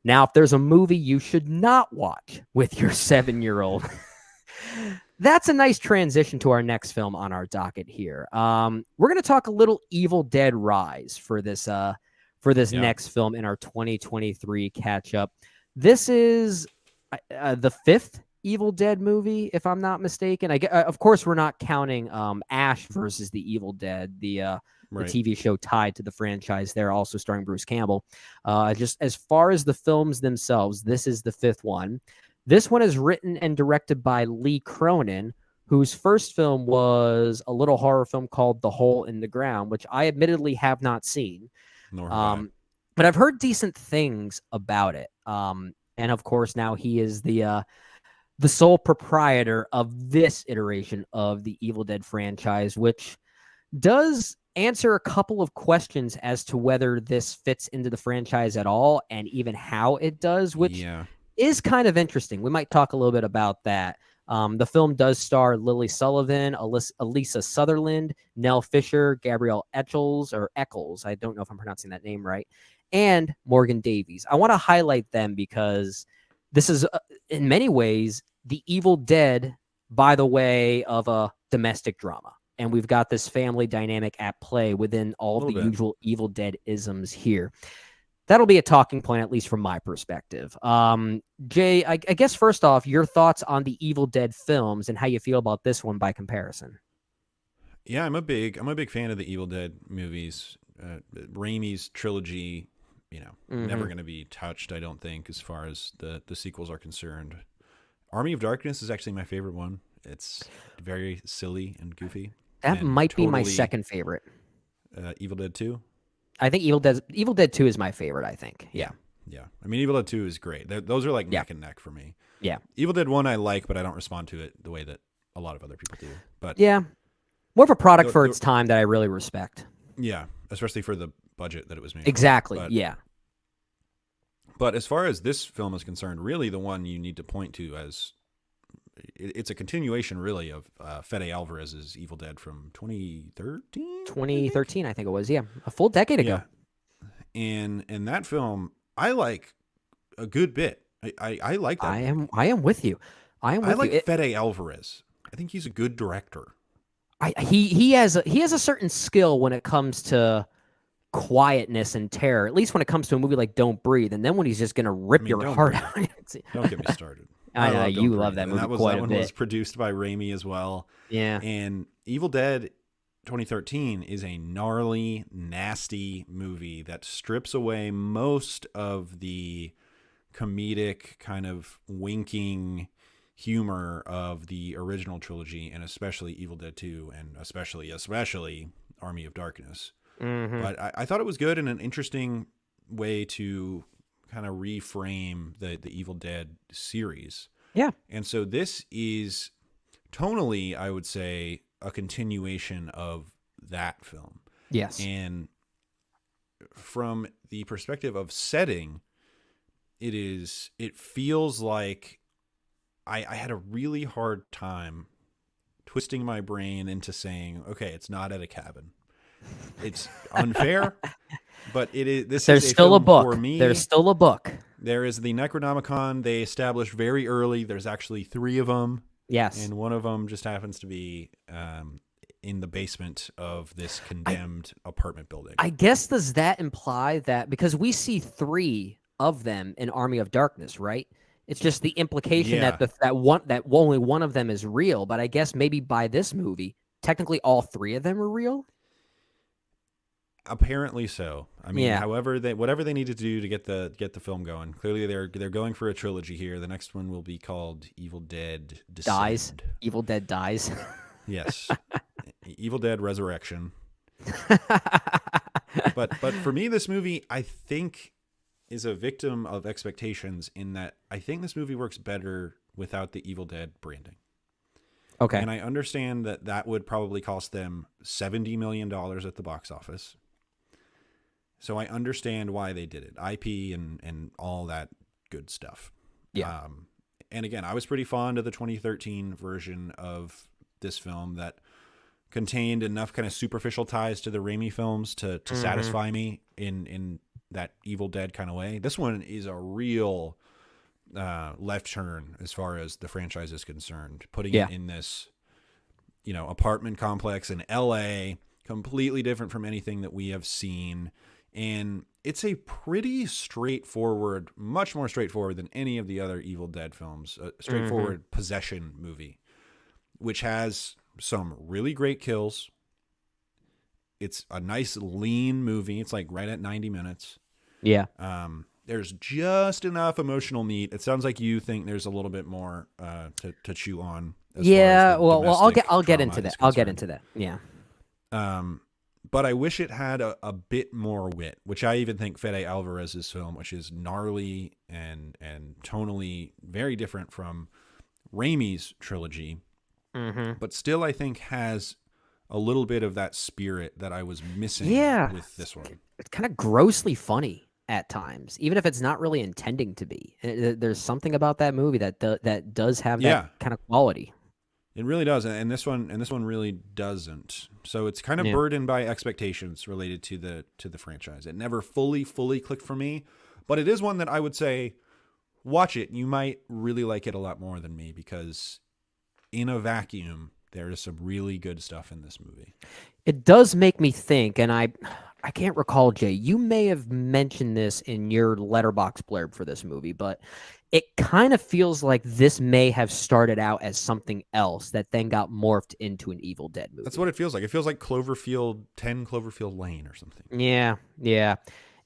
Now, if there's a movie you should not watch with your 7-year-old, that's a nice transition to our next film on our docket here. We're going to talk a little Evil Dead Rise for this Yeah. next film in our 2023 catch up. This is the fifth Evil Dead movie, if I'm not mistaken. Of course, we're not counting Ash versus the Evil Dead, the Right. TV show tied to the franchise there, also starring Bruce Campbell. Just as far as the films themselves, this is the fifth one. This one is written and directed by Lee Cronin, whose first film was a little horror film called The Hole in the Ground, which I admittedly have not seen. Nor have I. Um, but I've heard decent things about it. And of course, now he is the sole proprietor of this iteration of the Evil Dead franchise, which does answer a couple of questions as to whether this fits into the franchise at all and even how it does, which Yeah. is kind of interesting. We might talk a little bit about that. The film does star Lily Sullivan, Elisa Sutherland, Nell Fisher, Gabrielle Eccles. I don't know if I'm pronouncing that name right, and Morgan Davies. I want to highlight them because this is, in many ways, the Evil Dead by the way of a domestic drama. And we've got this family dynamic at play within all of the usual Evil Dead isms here. That'll be a talking point, at least from my perspective. Jay, I guess first off, your thoughts on the Evil Dead films and how you feel about this one by comparison. Yeah, I'm a big fan of the Evil Dead movies. Raimi's trilogy, never going to be touched, I don't think, as far as the sequels are concerned. Army of Darkness is actually my favorite one. It's very silly and goofy. That and might be my second favorite. Evil Dead 2? I think Evil Dead 2 is my favorite, I think. Yeah. Yeah. I mean, Evil Dead 2 is great. Those are like neck and neck for me. Yeah. Evil Dead 1 I like, but I don't respond to it the way that a lot of other people do. But yeah. More of a product for its time that I really respect. Yeah, especially for the budget that it was made. Exactly, yeah. But as far as this film is concerned, really the one you need to point to as it's a continuation, really, of Fede Alvarez's Evil Dead from 2013? 2013, I think it was, yeah. A full decade ago. And that film, I like a good bit. I like that movie. I am with you. I like Fede Alvarez. I think he's a good director. He has a certain skill when it comes to quietness and terror, at least when it comes to a movie like Don't Breathe, and then when he's just gonna rip your heart out. Don't get me started. I know you love that movie quite a bit. That one was produced by Raimi as well. Yeah. And Evil Dead 2013 is a gnarly, nasty movie that strips away most of the comedic kind of winking humor of the original trilogy, and especially Evil Dead 2, and especially Army of Darkness. Mm-hmm. But I thought it was good and an interesting way to kind of reframe the Evil Dead series. Yeah. And so this is tonally, I would say, a continuation of that film. Yes. And from the perspective of setting, it feels like I had a really hard time twisting my brain into saying, okay, it's not at a cabin. It's unfair, but it is. There's still a book. For me. There's still a book. There is the Necronomicon they established very early. There's actually 3 of them. Yes. And one of them just happens to be in the basement of this condemned apartment building. I guess, does that imply that, because we see 3 of them in Army of Darkness, right? It's just the implication that that only one of them is real, but I guess maybe by this movie, technically all 3 of them are real? Apparently so. I mean, whatever they need to do to get the film going. Clearly, they're going for a trilogy here. The next one will be called Evil Dead Dies. Evil Dead Dies. Yes, Evil Dead Resurrection. But for me, this movie, I think, is a victim of expectations in that I think this movie works better without the Evil Dead branding. Okay. And I understand that would probably cost them $70 million at the box office. So I understand why they did it. IP and all that good stuff. Yeah. And again, I was pretty fond of the 2013 version of this film that contained enough kind of superficial ties to the Raimi films to satisfy me in that Evil Dead kind of way. This one is a real left turn as far as the franchise is concerned, putting Yeah. it in this, apartment complex in LA, completely different from anything that we have seen. And it's a pretty straightforward, much more straightforward than any of the other Evil Dead films, a straightforward possession movie, which has some really great kills. It's a nice lean movie. It's like right at 90 minutes. Yeah. There's just enough emotional meat. It sounds like you think there's a little bit more to chew on as far as Yeah. the Well, domestic I'll get trauma into is that. I'll get concerned. into that. Yeah. But I wish it had a bit more wit, which I even think Fede Alvarez's film, which is gnarly and tonally very different from Raimi's trilogy, but still I think has a little bit of that spirit that I was missing Yeah. with this one. It's kind of grossly funny at times, even if it's not really intending to be. There's something about that movie that does have that Yeah, kind of quality. it really does, and this one really doesn't. So it's kind of Yeah. burdened by expectations related to the franchise. It never fully clicked for me, but it is one that I would say watch it. You might really like it a lot more than me because in a vacuum, there is some really good stuff in this movie. It does make me think, and I can't recall, Jay. You may have mentioned this in your letterbox blurb for this movie, but it kind of feels like this may have started out as something else that then got morphed into an Evil Dead That's movie. what it feels like. It feels like 10 Cloverfield Lane or something. Yeah, yeah.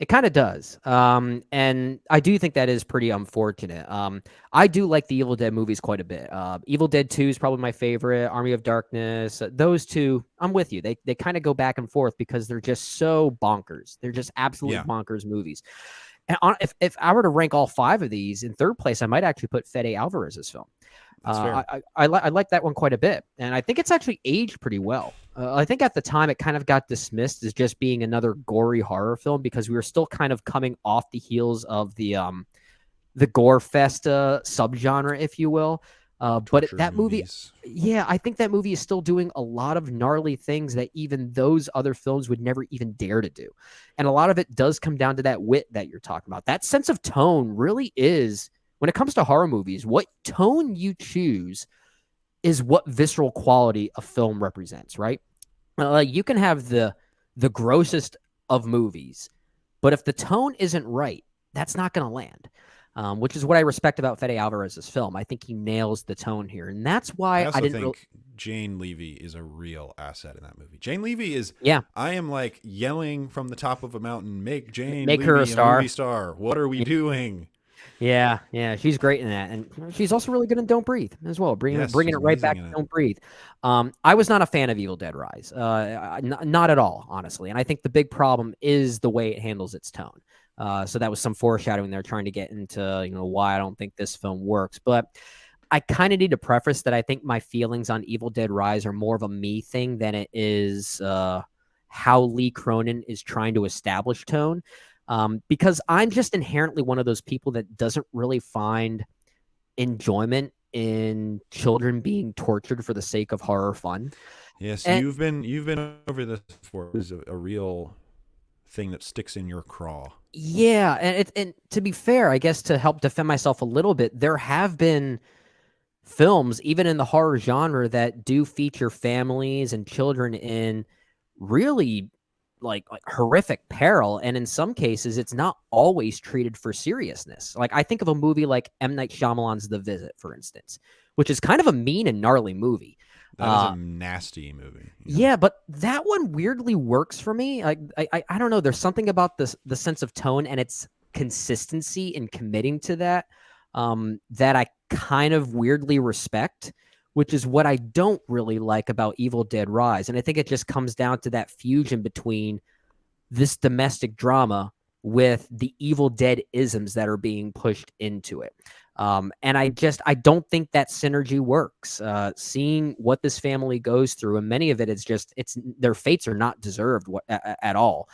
It kind of does. And I do think that is pretty unfortunate. I do like the Evil Dead movies quite a bit. Evil Dead 2 is probably my favorite. Army of Darkness, those two, I'm with you. They kind of go back and forth because they're just so bonkers. They're just absolutely Yeah, bonkers movies. And if I were to rank all five of these in third place, I might actually put Fede Alvarez's film. that's fair. I like that one quite a bit, and I think it's actually aged pretty well. I think at the time it kind of got dismissed as just being another gory horror film because we were still kind of coming off the heels of the gore festa subgenre, if you will. But Torture that movie, movies. yeah, I think that movie is still doing a lot of gnarly things that even those other films would never even dare to do. And a lot of it does come down to that wit that you're talking about. That sense of tone really is, when it comes to horror movies, what tone you choose is what visceral quality a film represents, right? Like you can have the grossest of movies, but if the tone isn't right, that's not going to land. Which is what I respect about Fede Alvarez's film. I think he nails the tone here, and that's I why I also didn't. think Jane Levy is a real asset in that movie. Jane Levy is. Yeah, I am like yelling from the top of a mountain, make Jane make her a Levy a movie star. star. What are we doing? Yeah, yeah, she's great in that, and she's also really good in Don't Breathe as well, Yes, bringing she's it right amazing back in to it. Don't Breathe. I was not a fan of Evil Dead Rise, not at all, honestly, and I think the big problem is the way it handles its tone. So that was some foreshadowing there, trying to get into why I don't think this film works, but I kind of need to preface that I think my feelings on Evil Dead Rise are more of a me thing than it is how Lee Cronin is trying to establish tone. Because I'm just inherently one of those people that doesn't really find enjoyment in children being tortured for the sake of horror fun. Yes, And you've been over this before. This is a real thing that sticks in your craw. yeah, and to be fair, I guess to help defend myself a little bit, there have been films, even in the horror genre, that do feature families and children in really like horrific peril, and in some cases it's not always treated for seriousness. Like I think of a movie like M. Night Shyamalan's The Visit, for instance, which is kind of a mean and gnarly movie. That is a uh nasty movie. Yeah. yeah, but that one weirdly works for me. Like I don't know, there's something about the sense of tone and its consistency in committing to that, that I kind of weirdly respect, which is what I don't really like about Evil Dead Rise. And I think it just comes down to that fusion between this domestic drama with the Evil Dead isms that are being pushed into it. And I don't think that synergy works. Seeing what this family goes through, and many of it's their fates are not deserved at all.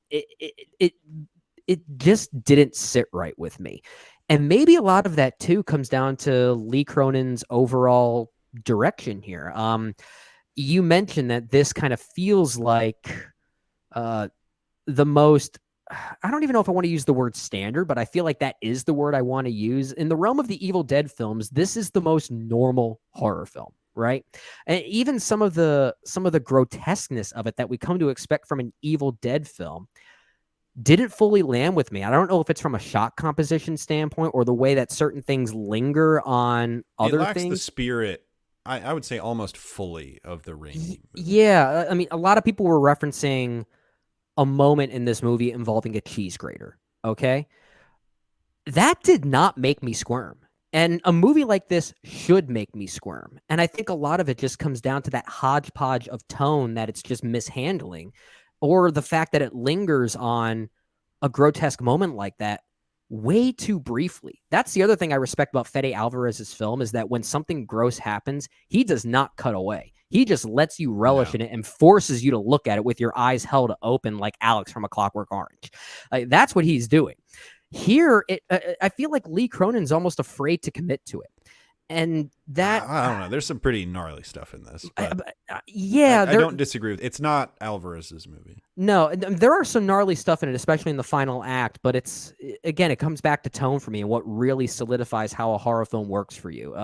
It just didn't sit right with me. And maybe a lot of that too comes down to Lee Cronin's overall direction here. You mentioned that this kind of feels like uh, the most I don't even know if I want to use the word standard, but I feel like that is the word I want to use. In the realm of the Evil Dead films, this is the most normal horror film, right? And even some of the grotesqueness of it that we come to expect from an Evil Dead film didn't fully land with me. I don't know if it's from a shot composition standpoint or the way that certain things linger on It other lacks the things. spirit, I would say, almost fully of the Raimi movie. Yeah, I mean, a lot of people were referencing a moment in this movie involving a cheese grater. Okay, that did not make me squirm. And a movie like this should make me squirm. And I think a lot of it just comes down to that hodgepodge of tone that it's just mishandling, or the fact that it lingers on a grotesque moment like that way too briefly. That's the other thing I respect about Fede Alvarez's film is that when something gross happens, he does not cut away. He just lets you relish No. in it and forces you to look at it with your eyes held open like Alex from A Clockwork Orange. Like, that's what he's doing. Here, I feel like Lee Cronin's almost afraid to commit to it. And that, I don't know. There's some pretty gnarly stuff in this, but yeah, I don't disagree with. It's not Alvarez's movie. no, there are some gnarly stuff in it, especially in the final act. But it's again, it comes back to tone for me and what really solidifies how a horror film works for you.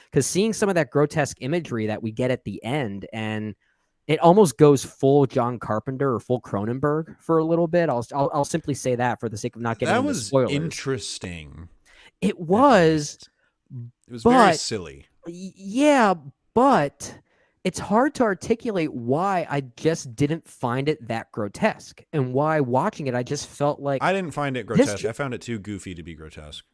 Because seeing some of that grotesque imagery that we get at the end, and it almost goes full John Carpenter or full Cronenberg for a little bit. I'll simply say that for the sake of not getting That into was spoilers. interesting. It was, it was very but silly. yeah, but it's hard to articulate why I just didn't find it that grotesque, and why watching it I just felt like I didn't find it grotesque. I found it too goofy to be grotesque.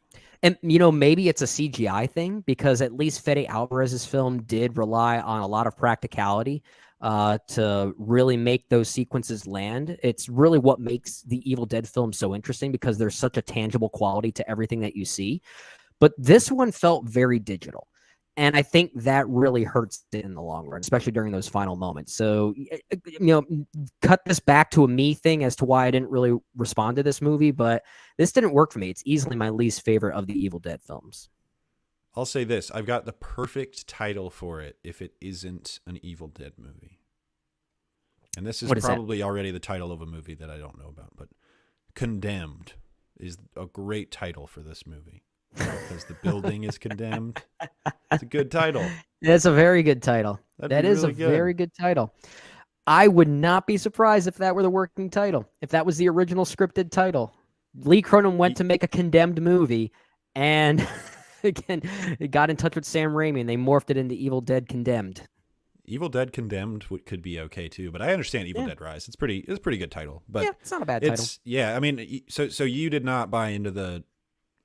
and maybe it's a CGI thing because at least Fede Alvarez's film did rely on a lot of practicality to really make those sequences land. It's really what makes the Evil Dead film so interesting because there's such a tangible quality to everything that you see. But this one felt very digital. And I think that really hurts it in the long run, especially during those final moments. So, cut this back to a me thing as to why I didn't really respond to this movie, but this didn't work for me. It's easily my least favorite of the Evil Dead films. I'll say this. I've got the perfect title for it if it isn't an Evil Dead movie. And this is probably already the title of a movie that I don't know about, but Condemned is a great title for this movie. Because the building is condemned. It's a good title. That's a very good title. That is really a very good title. I would not be surprised if that were the working title, if that was the original scripted title. Lee Cronin went to make a Condemned movie, and again, it got in touch with Sam Raimi, and they morphed it into Evil Dead Condemned. Evil Dead Condemned could be okay too, but I understand Evil Dead Rise. It's a pretty good title, but yeah, it's not a bad title. Yeah, I mean, so you did not buy into the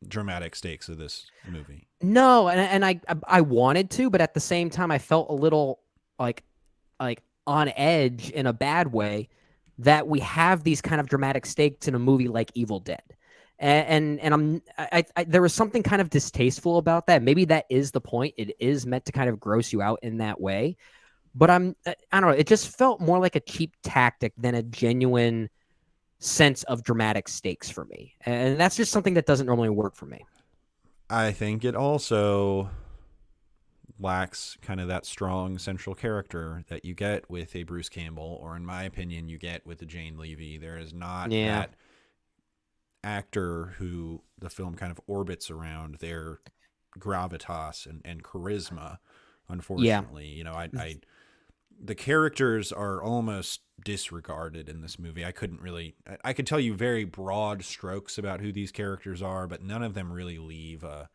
dramatic stakes of this movie. No, and I wanted to, but at the same time I felt a little like on edge in a bad way that we have these kind of dramatic stakes in a movie like Evil Dead. And I there was something kind of distasteful about that. Maybe that is the point. It is meant to kind of gross you out in that way. But I don't know, it just felt more like a cheap tactic than a genuine sense of dramatic stakes for me. And that's just something that doesn't normally work for me. I think it also lacks kind of that strong central character that you get with a Bruce Campbell, or in my opinion, you get with a Jane Levy. There is not that actor who the film kind of orbits around, their gravitas and charisma, unfortunately. I the characters are almost disregarded in this movie. I could tell you very broad strokes about who these characters are, but none of them really leave a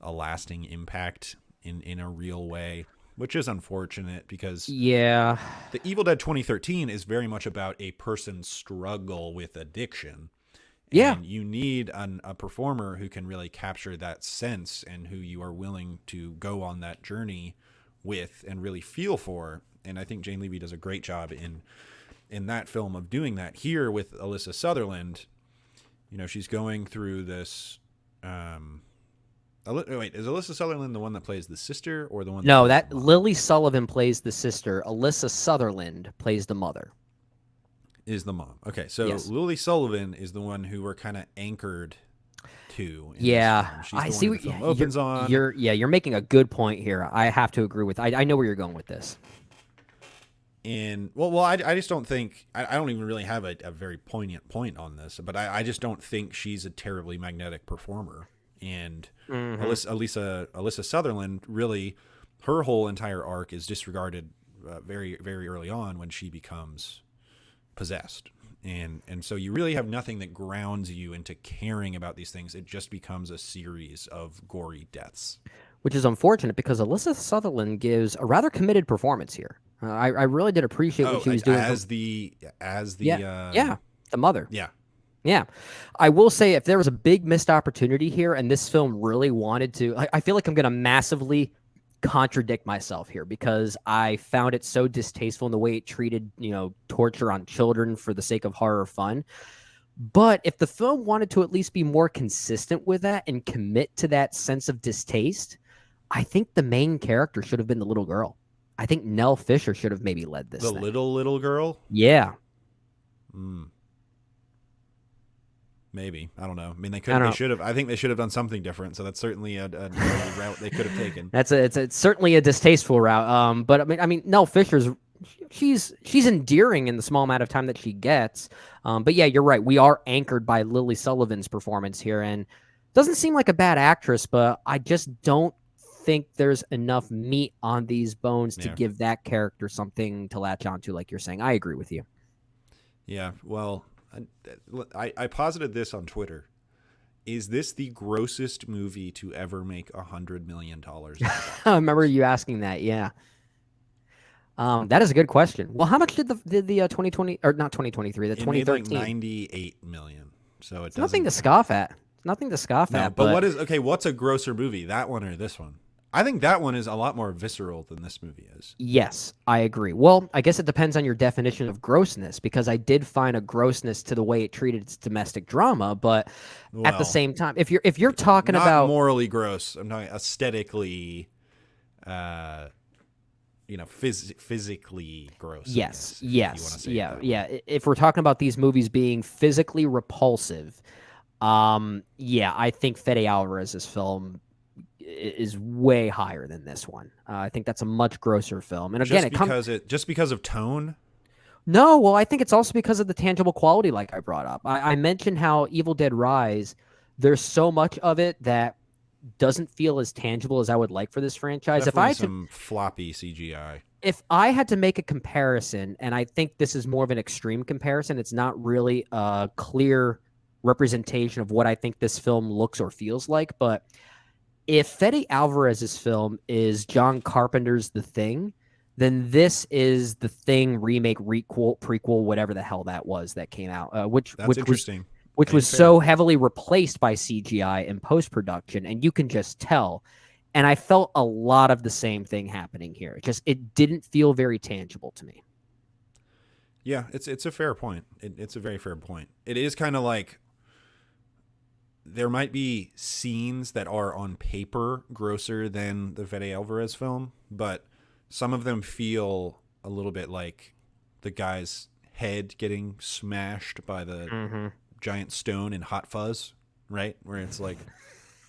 lasting impact in a real way, which is unfortunate because the Evil Dead 2013 is very much about a person's struggle with addiction. And you need a performer who can really capture that sense and who you are willing to go on that journey with and really feel for. And I think Jane Levy does a great job in that film of doing that. Here with Alyssa Sutherland, she's going through this. Wait, is Alyssa Sutherland the one that plays the sister or the one? No, that Lily Sullivan plays the sister. Alyssa Sutherland plays the mother. Is the mom. Okay, so yes. Lily Sullivan is the one who we're kind of anchored to. I see what the film opens on. You're making a good point here. I have to agree with. I know where you're going with this. And I just don't think I don't even really have a very poignant point on this, but I just don't think she's a terribly magnetic performer. And Alyssa Sutherland, really, her whole entire arc is disregarded very, very early on when she becomes possessed. And so you really have nothing that grounds you into caring about these things. It just becomes a series of gory deaths. Which is unfortunate because Alyssa Sutherland gives a rather committed performance here. I really did appreciate what she was doing as the the mother. Yeah. Yeah. I will say, if there was a big missed opportunity here and this film really wanted to, I feel like I'm going to massively contradict myself here because I found it so distasteful in the way it treated, torture on children for the sake of horror fun. But if the film wanted to at least be more consistent with that and commit to that sense of distaste, I think the main character should have been the little girl. I think Nell Fisher should have maybe led this. The thing. little girl? Yeah. Maybe. I don't know. I mean, they should have. I think they should have done something different. So that's certainly a route they could have taken. It's certainly a distasteful route. But I mean, Nell Fisher's she's endearing in the small amount of time that she gets. But yeah, you're right. We are anchored by Lily Sullivan's performance here, and doesn't seem like a bad actress, but I just don't think there's enough meat on these bones to give that character something to latch onto, like you're saying. I agree with you. Yeah, well, I posited this on Twitter. Is this the grossest movie to ever make $100 million? I remember you asking that. Yeah. That is a good question. Well, how much did the 2020 or not 2023, the 2013? It made like 98 million. So it's nothing to scoff at. Nothing to scoff at. But what's a grosser movie, that one or this one? I think that one is a lot more visceral than this movie is. Yes, I agree. Well, I guess it depends on your definition of grossness, because I did find a grossness to the way it treated its domestic drama, but at the same time, if you're talking not about morally gross, I'm talking aesthetically, physically gross. Yes. If we're talking about these movies being physically repulsive, I think Fede Alvarez's film is way higher than this one. I think that's a much grosser film. And again, just because of tone. No, well, I think it's also because of the tangible quality, like I brought up. I mentioned how Evil Dead Rise, there's so much of it that doesn't feel as tangible as I would like for this franchise. Definitely some floppy CGI. If I had to make a comparison, and I think this is more of an extreme comparison, it's not really a clear representation of what I think this film looks or feels like, but if Fede Alvarez's film is John Carpenter's The Thing, then this is The Thing remake, prequel, whatever the hell that was that came out, which interesting. Which was so heavily replaced by CGI in post-production, and you can just tell. And I felt a lot of the same thing happening here. It didn't feel very tangible to me. Yeah, it's a fair point. It's a very fair point. It is kind of like there might be scenes that are on paper grosser than the Fede Alvarez film, but some of them feel a little bit like the guy's head getting smashed by the giant stone in Hot Fuzz, right? Where it's like,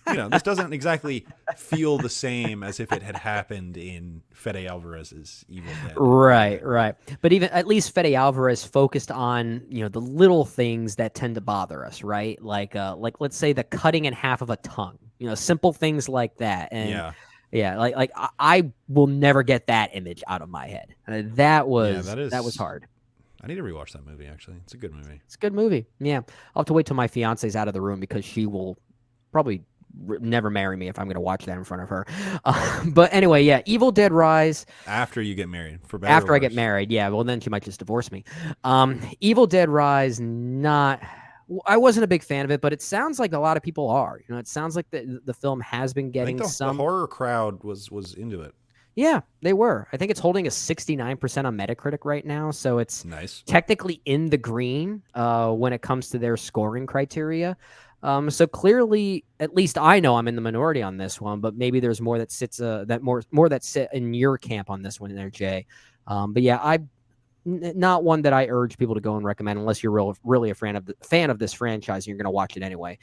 this doesn't exactly feel the same as if it had happened in Fede Alvarez's Evil Dead. Right. But even at least Fede Alvarez focused on, the little things that tend to bother us, right? Like let's say the cutting in half of a tongue, simple things like that. And like I will never get that image out of my head. That was hard. I need to rewatch that movie, actually. It's a good movie. It's a good movie. Yeah. I'll have to wait till my fiance's out of the room because she will probably never marry me if I'm going to watch that in front of her. But anyway, yeah, Evil Dead Rise. After you get married, for better after or I get worse. married, yeah. Well, then she might just divorce me. Evil Dead Rise, I wasn't a big fan of it, but it sounds like a lot of people are. It sounds like the film has been getting the horror crowd was into it. Yeah, they were. I think it's holding a 69% on Metacritic right now, so it's nice. Technically in the green when it comes to their scoring criteria. So clearly, at least I know I'm in the minority on this one, but maybe there's more that sits more that sit in your camp on this one there, Jay. But yeah, not one that I urge people to go and recommend unless you're really a fan of this franchise and you're going to watch it anyway.